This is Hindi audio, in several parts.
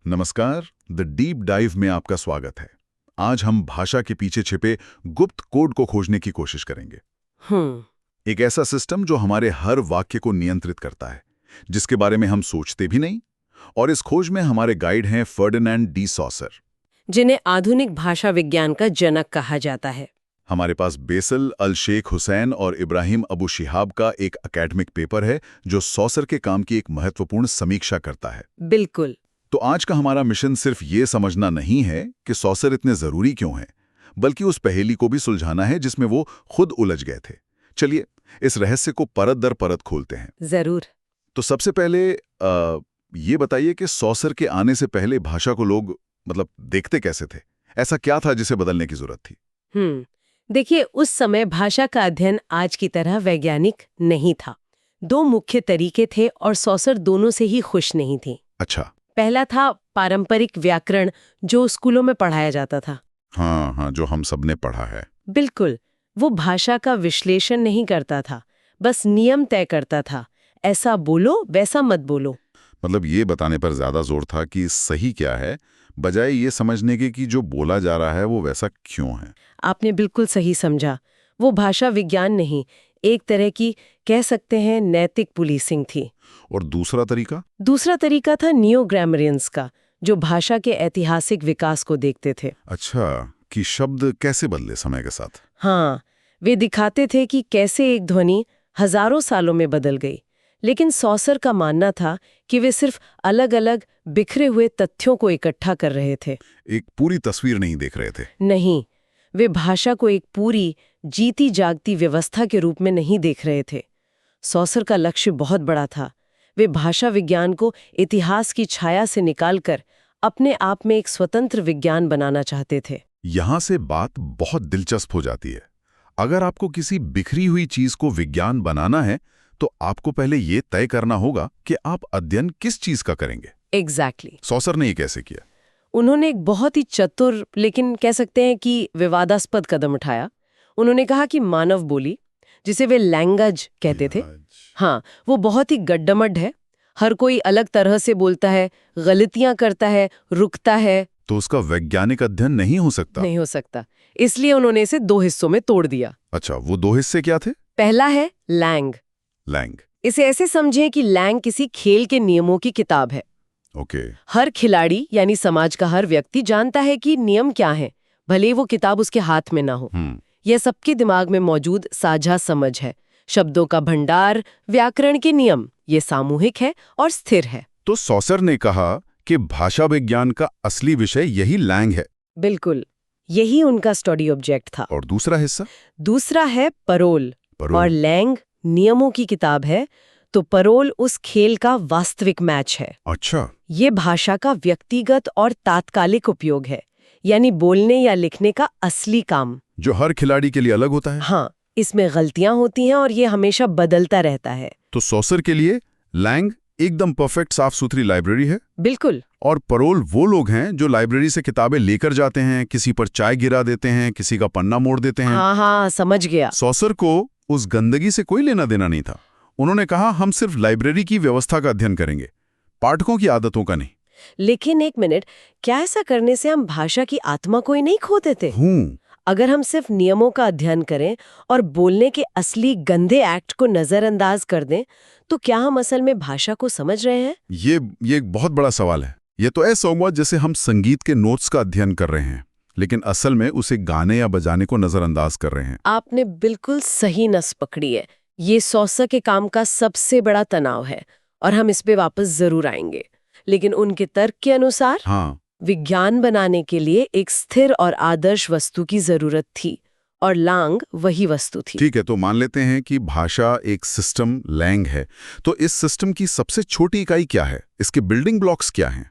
नमस्कार, द डीप डाइव में आपका स्वागत है। आज हम भाषा के पीछे छिपे गुप्त कोड को खोजने की कोशिश करेंगे। एक ऐसा सिस्टम जो हमारे हर वाक्य को नियंत्रित करता है, जिसके बारे में हम सोचते भी नहीं। और इस खोज में हमारे गाइड हैं फर्डिनेंड डी सॉसर, जिन्हें आधुनिक भाषा विज्ञान का जनक कहा जाता है। हमारे पास बेसल अल शेख हुसैन और इब्राहिम अबू शिहाब का एक एकेडमिक पेपर है जो सॉसर के काम की एक महत्वपूर्ण समीक्षा करता है। बिल्कुल। तो आज का हमारा मिशन सिर्फ ये समझना नहीं है कि सॉसर इतने जरूरी क्यों हैं, बल्कि उस पहेली को भी सुलझाना है जिसमें वो खुद उलझ गए थे। चलिए इस रहस्य को परत दर परत खोलते हैं। जरूर। तो सबसे पहले ये बताइए कि सॉसर के आने से पहले भाषा को लोग देखते कैसे थे? ऐसा क्या था जिसे बदलने की जरूरत थी? देखिए, उस समय भाषा का अध्ययन आज की तरह वैज्ञानिक नहीं था। दो मुख्य तरीके थे और सॉसर दोनों से ही खुश नहीं थी। अच्छा। पहला था पारंपरिक व्याकरण, जो स्कूलों में पढ़ाया जाता था। हाँ, जो हम सबने पढ़ा है। बिल्कुल। वो भाषा का विश्लेषण नहीं करता था, बस नियम तय करता था। ऐसा बोलो, वैसा मत बोलो। ये बताने पर ज्यादा जोर था कि सही क्या है, बजाय ये समझने के कि जो बोला जा रहा है वो वैसा क्यों है। आपने बिल्कुल सही समझा। वो भाषा विज्ञान नहीं, एक तरह की कह सकते हैं नैतिक पुलिसिंग थी। और दूसरा तरीका? दूसरा तरीका था नियो ग्रामरियंस का, जो भाषा के ऐतिहासिक विकास को देखते थे। अच्छा, कि शब्द कैसे बदले समय के साथ। हाँ, वे दिखाते थे कि कैसे एक ध्वनि हजारों सालों में बदल गई। लेकिन सॉसर का मानना था कि वे सिर्फ अलग अलग बिखरे हुए तथ्यों को इकट्ठा कर रहे थे, एक पूरी तस्वीर नहीं देख रहे थे। नहीं, वे भाषा को एक पूरी जीती जागती व्यवस्था के रूप में नहीं देख रहे थे। सॉसर का लक्ष्य बहुत बड़ा था। वे भाषा विज्ञान को इतिहास की छाया से निकालकर अपने आप में एक स्वतंत्र विज्ञान बनाना चाहते थे। यहाँ से बात बहुत दिलचस्प हो जाती है। अगर आपको किसी बिखरी हुई चीज को विज्ञान बनाना है, तो आपको पहले ये तय करना होगा कि आप अध्ययन किस चीज का करेंगे। एग्जैक्टली। सॉसर ने ये कैसे किया? उन्होंने एक बहुत ही चतुर, लेकिन कह सकते हैं कि विवादास्पद कदम उठाया। उन्होंने कहा कि मानव बोली, जिसे वे लैंग्वेज कहते थे, हाँ, वो बहुत ही गड्ढमड है। हर कोई अलग तरह से बोलता है, गलतियां करता है, रुकता है। तो उसका वैज्ञानिक अध्ययन नहीं हो सकता। नहीं हो सकता। इसलिए उन्होंने इसे दो हिस्सों में तोड़ दिया। अच्छा, वो दो हिस्से क्या थे? पहला है लैंग। इसे ऐसे समझें कि लैंग किसी खेल के नियमों की किताब है। ओके। हर खिलाड़ी यानी समाज का हर व्यक्ति जानता है कि नियम क्या है, भले वो किताब उसके हाथ में ना हो। यह सबके दिमाग में मौजूद साझा समझ है। शब्दों का भंडार, व्याकरण के नियम, ये सामूहिक है और स्थिर है। तो सॉसर ने कहा कि भाषा विज्ञान का असली विषय यही लैंग है। बिल्कुल, यही उनका स्टडी ऑब्जेक्ट था। और दूसरा हिस्सा? दूसरा है परोल। और लैंग नियमों की किताब है, तो परोल उस खेल का वास्तविक मैच है। अच्छा। ये भाषा का व्यक्तिगत और तात्कालिक उपयोग है, यानी बोलने या लिखने का असली काम, जो हर खिलाड़ी के लिए अलग होता है। हाँ, इसमें गलतियां होती हैं और ये हमेशा बदलता रहता है। तो सॉसर के लिए लैंग एकदम परफेक्ट साफ सुथरी लाइब्रेरी है। बिल्कुल। और परोल वो लोग हैं जो लाइब्रेरी से किताबें लेकर जाते हैं, किसी पर चाय गिरा देते हैं, किसी का पन्ना मोड़ देते हैं। हाँ, समझ गया। सॉसर को उस गंदगी से कोई लेना देना नहीं था। उन्होंने कहा, हम सिर्फ लाइब्रेरी की व्यवस्था का अध्ययन करेंगे, पाठकों की आदतों का नहीं। लेकिन एक मिनट, क्या ऐसा करने से हम भाषा की आत्मा को ही नहीं खो देते? अगर हम सिर्फ नियमों का अध्ययन करें और बोलने के असली गंदे एक्ट को नजरअंदाज कर दें, तो क्या हम असल में भाषा को समझ रहे हैं? ये एक बहुत बड़ा सवाल है। ये तो ऐसा हुआ जैसे हम संगीत के नोट्स का अध्ययन कर रहे हैं, लेकिन असल में उसे गाने या बजाने को नजरअंदाज कर रहे हैं। आपने बिल्कुल सही नस पकड़ी है। ये सॉसर के काम का सबसे बड़ा तनाव है और हम इस पे वापस जरूर आएंगे। लेकिन उनके तर्क के अनुसार विज्ञान बनाने के लिए एक स्थिर और आदर्श वस्तु की जरूरत थी, और लैंग वही वस्तु थी। ठीक है, तो मान लेते हैं कि भाषा एक सिस्टम लैंग है। तो इस सिस्टम की सबसे छोटी इकाई क्या है? इसके बिल्डिंग ब्लॉक्स क्या हैं?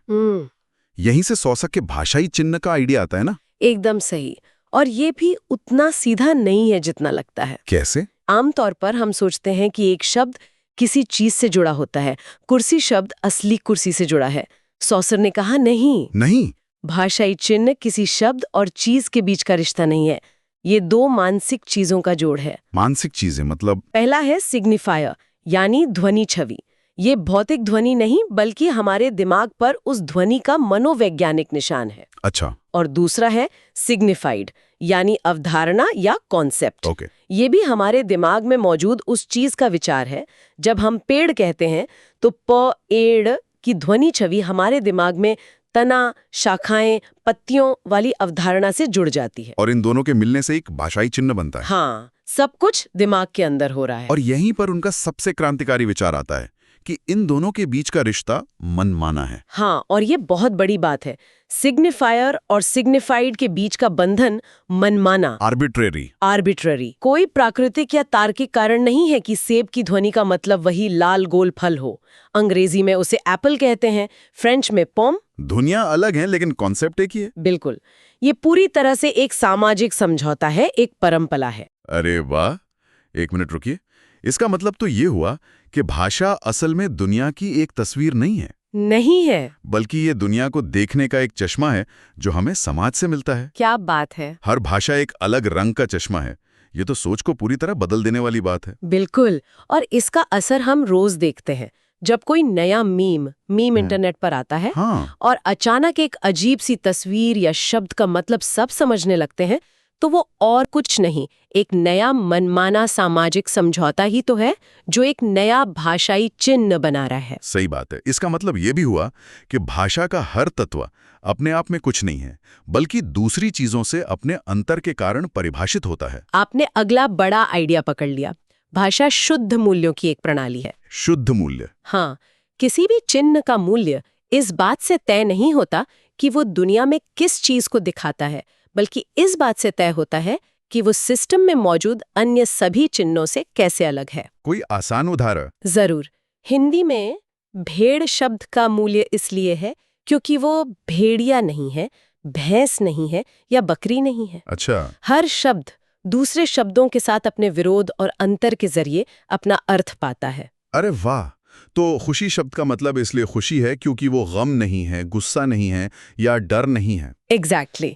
यहीं से सॉसर के भाषाई चिन्ह का आइडिया आता है ना? एकदम सही। और ये भी उतना सीधा नहीं है जितना लगता है। कैसे? आमतौर पर हम सोचते हैं कि एक शब्द किसी चीज से जुड़ा होता है। कुर्सी शब्द असली कुर्सी से जुड़ा है। सॉसर ने कहा नहीं, भाषाई चिन्ह किसी शब्द और चीज के बीच का रिश्ता नहीं है। ये दो मानसिक चीजों का जोड़ है। मानसिक चीजें मतलब? पहला है सिग्निफायर, यानी ध्वनि छवि। ये भौतिक ध्वनि नहीं बल्कि हमारे दिमाग पर उस ध्वनि का मनोवैज्ञानिक निशान है। अच्छा। और दूसरा है सिग्निफाइड, यानी अवधारणा या कॉन्सेप्ट। ओके। ये भी हमारे दिमाग में मौजूद उस चीज का विचार है। जब हम पेड़ कहते हैं तो प एड़ की ध्वनि छवि हमारे दिमाग में तना, शाखाएं, पत्तियों वाली अवधारणा से जुड़ जाती है। और इन दोनों के मिलने से एक भाषाई चिन्ह बनता है। हाँ, सब कुछ दिमाग के अंदर हो रहा है। और यहीं पर उनका सबसे क्रांतिकारी विचार आता है कि इन दोनों के बीच का रिश्ता मनमाना है। हाँ, और ये बहुत बड़ी बात है। सिग्निफायर और सिग्निफाइड के बीच का बंधन मनमाना, आर्बिट्ररी। कोई प्राकृतिक या तार्किक कारण नहीं है कि सेब की ध्वनि का मतलब वही लाल गोल फल हो। अंग्रेजी में उसे एप्पल कहते हैं, फ्रेंच में पॉम। ध्वनियां अलग हैं लेकिन कॉन्सेप्ट एक ही है। बिल्कुल, ये पूरी तरह से एक सामाजिक समझौता है, एक परंपरा है। अरे वाह, एक मिनट रुकिए। इसका मतलब तो ये हुआ कि भाषा असल में दुनिया की एक तस्वीर नहीं है, बल्कि ये दुनिया को देखने का एक चश्मा है जो हमें समाज से मिलता है। क्या बात है। हर भाषा एक अलग रंग का चश्मा है। ये तो सोच को पूरी तरह बदल देने वाली बात है। बिल्कुल, और इसका असर हम रोज देखते हैं। जब कोई नया मीम इंटरनेट पर आता है, हाँ। और अचानक एक अजीब सी तस्वीर या शब्द का मतलब सब समझने लगते हैं, तो वो और कुछ नहीं, एक नया मनमाना सामाजिक समझौता ही तो है जो एक नया भाषाई चिन्ह बना रहा है। सही बात है। इसका मतलब ये भी हुआ कि भाषा का हर तत्व अपने आप में कुछ नहीं है, बल्कि दूसरी चीजों से अपने अंतर के कारण परिभाषित होता है। आपने अगला बड़ा आइडिया पकड़ लिया। भाषा शुद्ध मूल्यों की एक प्रणाली है। शुद्ध मूल्य? हाँ, किसी भी चिन्ह का मूल्य इस बात से तय नहीं होता कि वो दुनिया में किस चीज को दिखाता है, बल्कि इस बात से तय होता है कि वो सिस्टम में मौजूद अन्य सभी चिन्हों से कैसे अलग है। कोई आसान उदाहरण? जरूर। हिंदी में भेड़ शब्द का मूल्य इसलिए है क्योंकि वो भेड़िया नहीं है, भैंस नहीं है या बकरी नहीं है। अच्छा। हर शब्द दूसरे शब्दों के साथ अपने विरोध और अंतर के जरिए अपना अर्थ पाता है। अरे वाह! तो खुशी शब्द का मतलब इसलिए खुशी है क्योंकि वो गम नहीं है, गुस्सा नहीं है या डर नहीं है। एग्जैक्टली।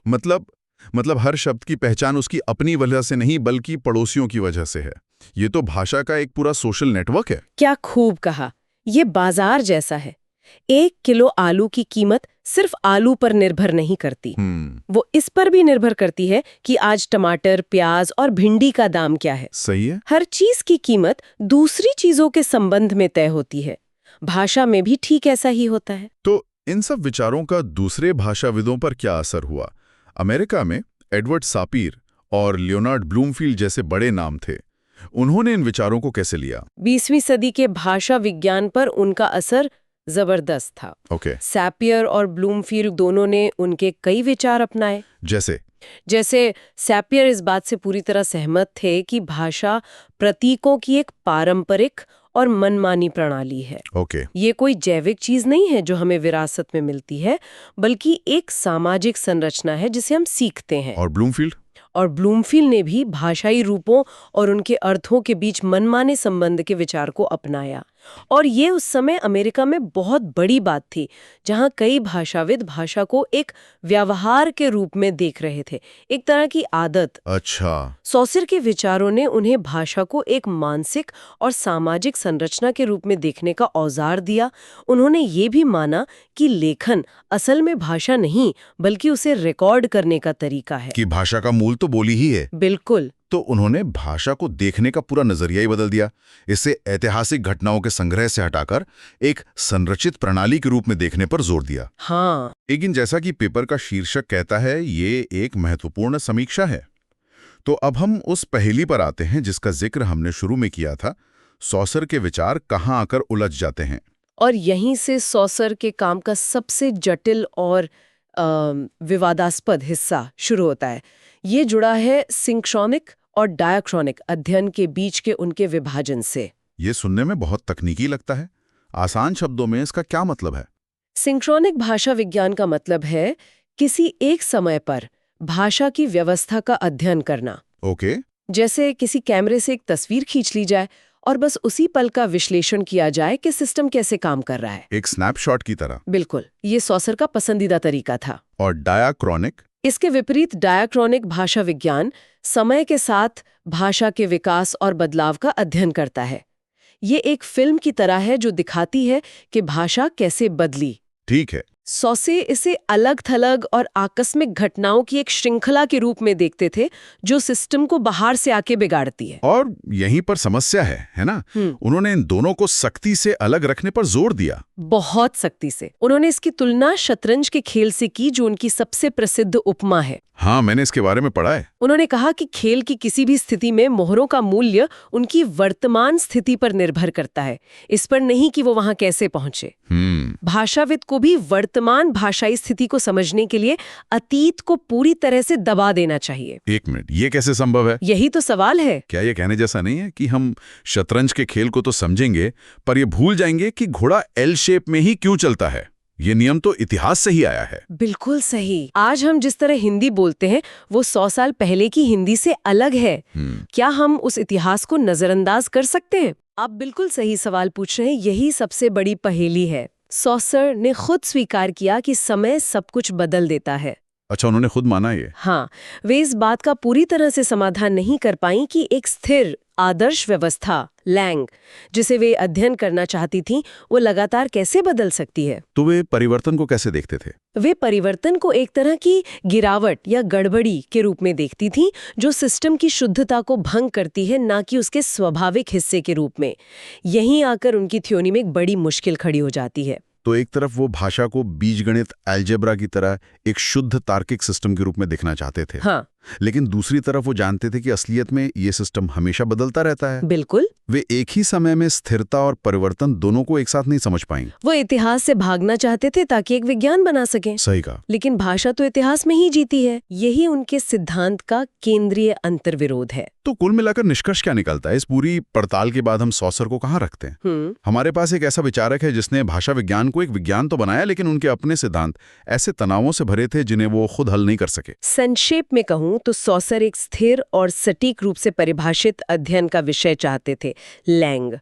मतलब हर शब्द की पहचान उसकी अपनी वजह से नहीं बल्कि पड़ोसियों की वजह से है। ये तो भाषा का एक पूरा सोशल नेटवर्क है। क्या खूब कहा। ये बाजार जैसा है। 1 किलो आलू की कीमत सिर्फ आलू पर निर्भर नहीं करती। वो इस पर भी निर्भर करती है कि आज टमाटर, प्याज और भिंडी का दाम क्या है। सही है। हर चीज की कीमत दूसरी चीजों के संबंध में तय होती है। भाषा में भी ठीक ऐसा ही होता है। तो इन सब विचारों का दूसरे भाषाविदों पर क्या असर हुआ? अमेरिका में एडवर्ड सापीर और लियोनार्ड ब्लूमफील्ड जैसे बड़े नाम थे। उन्होंने इन विचारों को कैसे लिया? 20वीं सदी के भाषा विज्ञान पर उनका असर जबरदस्त था। ओके। सैपियर और ब्लूमफील्ड दोनों ने उनके कई विचार अपनाए। जैसे सैपियर इस बात से पूरी तरह सहमत थे कि भाषा प्रतीकों की एक पारंपरिक और मनमानी प्रणाली है। ओके। ये कोई जैविक चीज नहीं है जो हमें विरासत में मिलती है, बल्कि एक सामाजिक संरचना है जिसे हम सीखते हैं। और ब्लूमफील्ड ने भी भाषाई रूपों और उनके अर्थों के बीच मनमाने संबंध के विचार को अपनाया। और ये उस समय अमेरिका में बहुत बड़ी बात थी, जहां कई भाषाविद भाषा को एक व्यवहार के रूप में देख रहे थे, एक तरह की आदत। अच्छा। सॉसर के विचारों ने उन्हें भाषा को एक मानसिक और सामाजिक संरचना के रूप में देखने का औजार दिया। उन्होंने ये भी माना कि लेखन असल में भाषा नहीं बल्कि उसे रिकॉर्ड करने का तरीका है, कि भाषा का मूल तो बोली ही है। बिल्कुल। तो उन्होंने भाषा को देखने का पूरा नजरिया ही बदल दिया। इसे ऐतिहासिक घटनाओं के संग्रह से हटाकर एक संरचित प्रणाली के रूप में देखने पर जोर दिया। हाँ। लेकिन जैसा कि पेपर का शीर्षक कहता है, ये एक महत्वपूर्ण समीक्षा है। तो अब हम उस पहेली पर आते हैं जिसका जिक्र हमने शुरू में किया था। सॉसर के विचार कहाँ आकर उलझ जाते हैं। और यहीं से सॉसर के काम का सबसे जटिल और विवादास्पद हिस्सा शुरू होता है। ये जुड़ा है सिंक्रोनिक और डायक्रोनिक अध्ययन के बीच के उनके विभाजन से। ये सुनने में बहुत तकनीकी लगता है। आसान शब्दों में इसका क्या मतलब है? सिंक्रोनिक भाषा विज्ञान का मतलब है किसी एक समय पर भाषा की व्यवस्था का अध्ययन करना। ओके। जैसे किसी कैमरे से एक तस्वीर खींच ली जाए और बस उसी पल का विश्लेषण किया जाए कि सिस्टम कैसे काम कर रहा है, एक स्नैपशॉट की तरह। बिल्कुल, ये सॉसर का पसंदीदा तरीका था। और डायाक्रोनिक? इसके विपरीत डायाक्रोनिक भाषा विज्ञान समय के साथ भाषा के विकास और बदलाव का अध्ययन करता है। ये एक फिल्म की तरह है जो दिखाती है कि भाषा कैसे बदली। ठीक है। सॉसे इसे अलग थलग और आकस्मिक घटनाओं की एक श्रृंखला के रूप में देखते थे जो सिस्टम को बाहर से आके बिगाड़ती है। और यहीं पर समस्या है ना? उन्होंने इन दोनों को सख्ती से अलग रखने पर जोर दिया। बहुत सख्ती से। उन्होंने इसकी तुलना शतरंज के खेल से की जो उनकी सबसे प्रसिद्ध उपमा है। हाँ, मैंने इसके बारे में पढ़ा है। उन्होंने कहा कि खेल की किसी भी स्थिति में मोहरों का मूल्य उनकी वर्तमान स्थिति पर निर्भर करता है, इस पर नहीं कि वो वहां कैसे पहुंचे। भाषाविद को भी वर्तमान भाषाई स्थिति को समझने के लिए अतीत को पूरी तरह से दबा देना चाहिए। एक मिनट, ये कैसे संभव है? यही तो सवाल है। क्या ये कहने जैसा नहीं है कि हम शतरंज के खेल को तो समझेंगे पर ये भूल जाएंगे कि घोड़ा एल शेप में ही क्यों चलता है? ये नियम तो इतिहास से ही आया है। बिल्कुल सही। आज हम जिस तरह हिंदी बोलते हैं वो 100 साल पहले की हिंदी से अलग है। क्या हम उस इतिहास को नजरअंदाज कर सकते हैं? आप बिल्कुल सही सवाल पूछ रहे हैं। यही सबसे बड़ी पहेली है। सॉसर ने खुद स्वीकार किया कि समय सब कुछ बदल देता है। अच्छा, उन्होंने खुद माना ये? हाँ, वे इस बात का पूरी तरह से समाधान नहीं कर पाई कि एक स्थिर आदर्श व्यवस्था लैंग जिसे वे अध्ययन करना चाहती थीं, वो लगातार कैसे बदल सकती है। तो वे परिवर्तन को कैसे देखते थे? वे परिवर्तन को एक तरह की गिरावट या गड़बड़ी के रूप में देखती थीं जो सिस्टम की शुद्धता को भंग करती है, ना कि उसके स्वाभाविक हिस्से के रूप में। यहीं आकर उनकी थ्योरी में एक बड़ी मुश्किल खड़ी हो जाती है। तो एक तरफ वो भाषा को बीजगणित अलजेब्रा की तरह एक शुद्ध तार्किक सिस्टम के रूप में देखना चाहते थे। हाँ। लेकिन दूसरी तरफ वो जानते थे कि असलियत में ये सिस्टम हमेशा बदलता रहता है। बिल्कुल। वे एक ही समय में स्थिरता और परिवर्तन दोनों को एक साथ नहीं समझ पाएंगे। वो इतिहास से भागना चाहते थे ताकि एक विज्ञान बना सकें। सही कहा। लेकिन भाषा तो इतिहास में ही जीती है। यही उनके सिद्धांत का केंद्रीय अंतर्विरोध है। तो कुल मिलाकर निष्कर्ष क्या निकलता है? इस पूरी पड़ताल के बाद हम सॉसर को कहाँ रखते हैं? हमारे पास एक ऐसा विचारक है जिसने भाषा विज्ञान को एक विज्ञान तो बनाया, लेकिन उनके अपने सिद्धांत ऐसे तनावों से भरे थे जिन्हें वो खुद हल नहीं कर सके। संक्षेप में कहूं तो सॉसर एक स्थिर और सटीक रूप से परिभाषित अध्ययन का विषय चाहते थे, लैंग।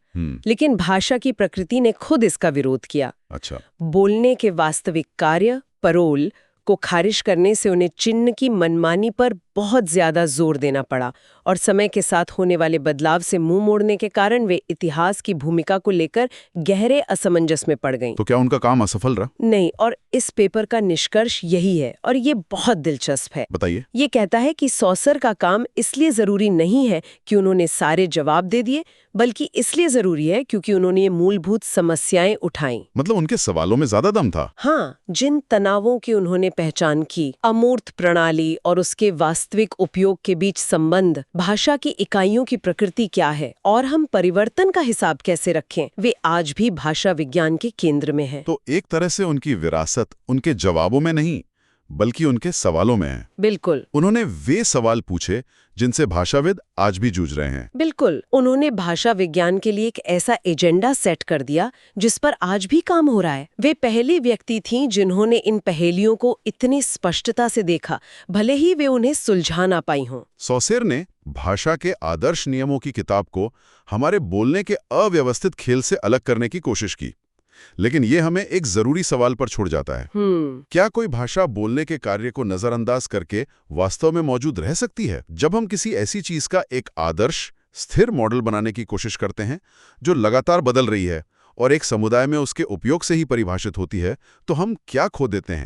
लेकिन भाषा की प्रकृति ने खुद इसका विरोध किया। अच्छा। बोलने के वास्तविक कार्य परोल को खारिज करने से उन्हें चिन्ह की मनमानी पर बहुत ज्यादा जोर देना पड़ा, और समय के साथ होने वाले बदलाव से मुंह मोड़ने के कारण वे इतिहास की भूमिका को लेकर गहरे असमंजस में पड़ गईं। तो क्या उनका काम असफल रहा? नहीं, और इस पेपर का निष्कर्ष यही है, और ये बहुत दिलचस्प है। बताइए। ये कहता है कि सॉसर का काम इसलिए जरूरी नहीं है कि उन्होंने सारे जवाब दे दिए, बल्कि इसलिए जरूरी है क्योंकि उन्होंने ये मूलभूत समस्याएं उठाई। मतलब उनके सवालों में ज्यादा दम था। हाँ, जिन तनावों की उन्होंने पहचान की, अमूर्त प्रणाली और उसके वास्तविक उपयोग के बीच संबंध, भाषा की इकाइयों की प्रकृति क्या है और हम परिवर्तन का हिसाब कैसे रखें, वे आज भी भाषा विज्ञान के केंद्र में है। तो एक तरह से उनकी विरासत उनके जवाबों में नहीं बल्कि उनके सवालों में है। बिल्कुल। उन्होंने वे सवाल पूछे जिनसे भाषाविद आज भी जूझ रहे हैं। बिल्कुल। उन्होंने भाषा विज्ञान के लिए एक ऐसा एजेंडा सेट कर दिया जिस पर आज भी काम हो रहा है। वे पहली व्यक्ति थीं जिन्होंने इन पहेलियों को इतनी स्पष्टता से देखा, भले ही वे उन्हें सुलझा ना पाई हों। सॉसेर ने भाषा के आदर्श नियमों की किताब को हमारे बोलने के अव्यवस्थित खेल से अलग करने की कोशिश की, लेकिन ये हमें एक जरूरी सवाल पर छोड़ जाता है। क्या कोई भाषा बोलने के कार्य को नजरअंदाज करके वास्तव में मौजूद रह सकती है? जब हम किसी ऐसी चीज का एक आदर्श स्थिर मॉडल बनाने की कोशिश करते हैं जो लगातार बदल रही है और एक समुदाय में उसके उपयोग से ही परिभाषित होती है, तो हम क्या खो देते हैं?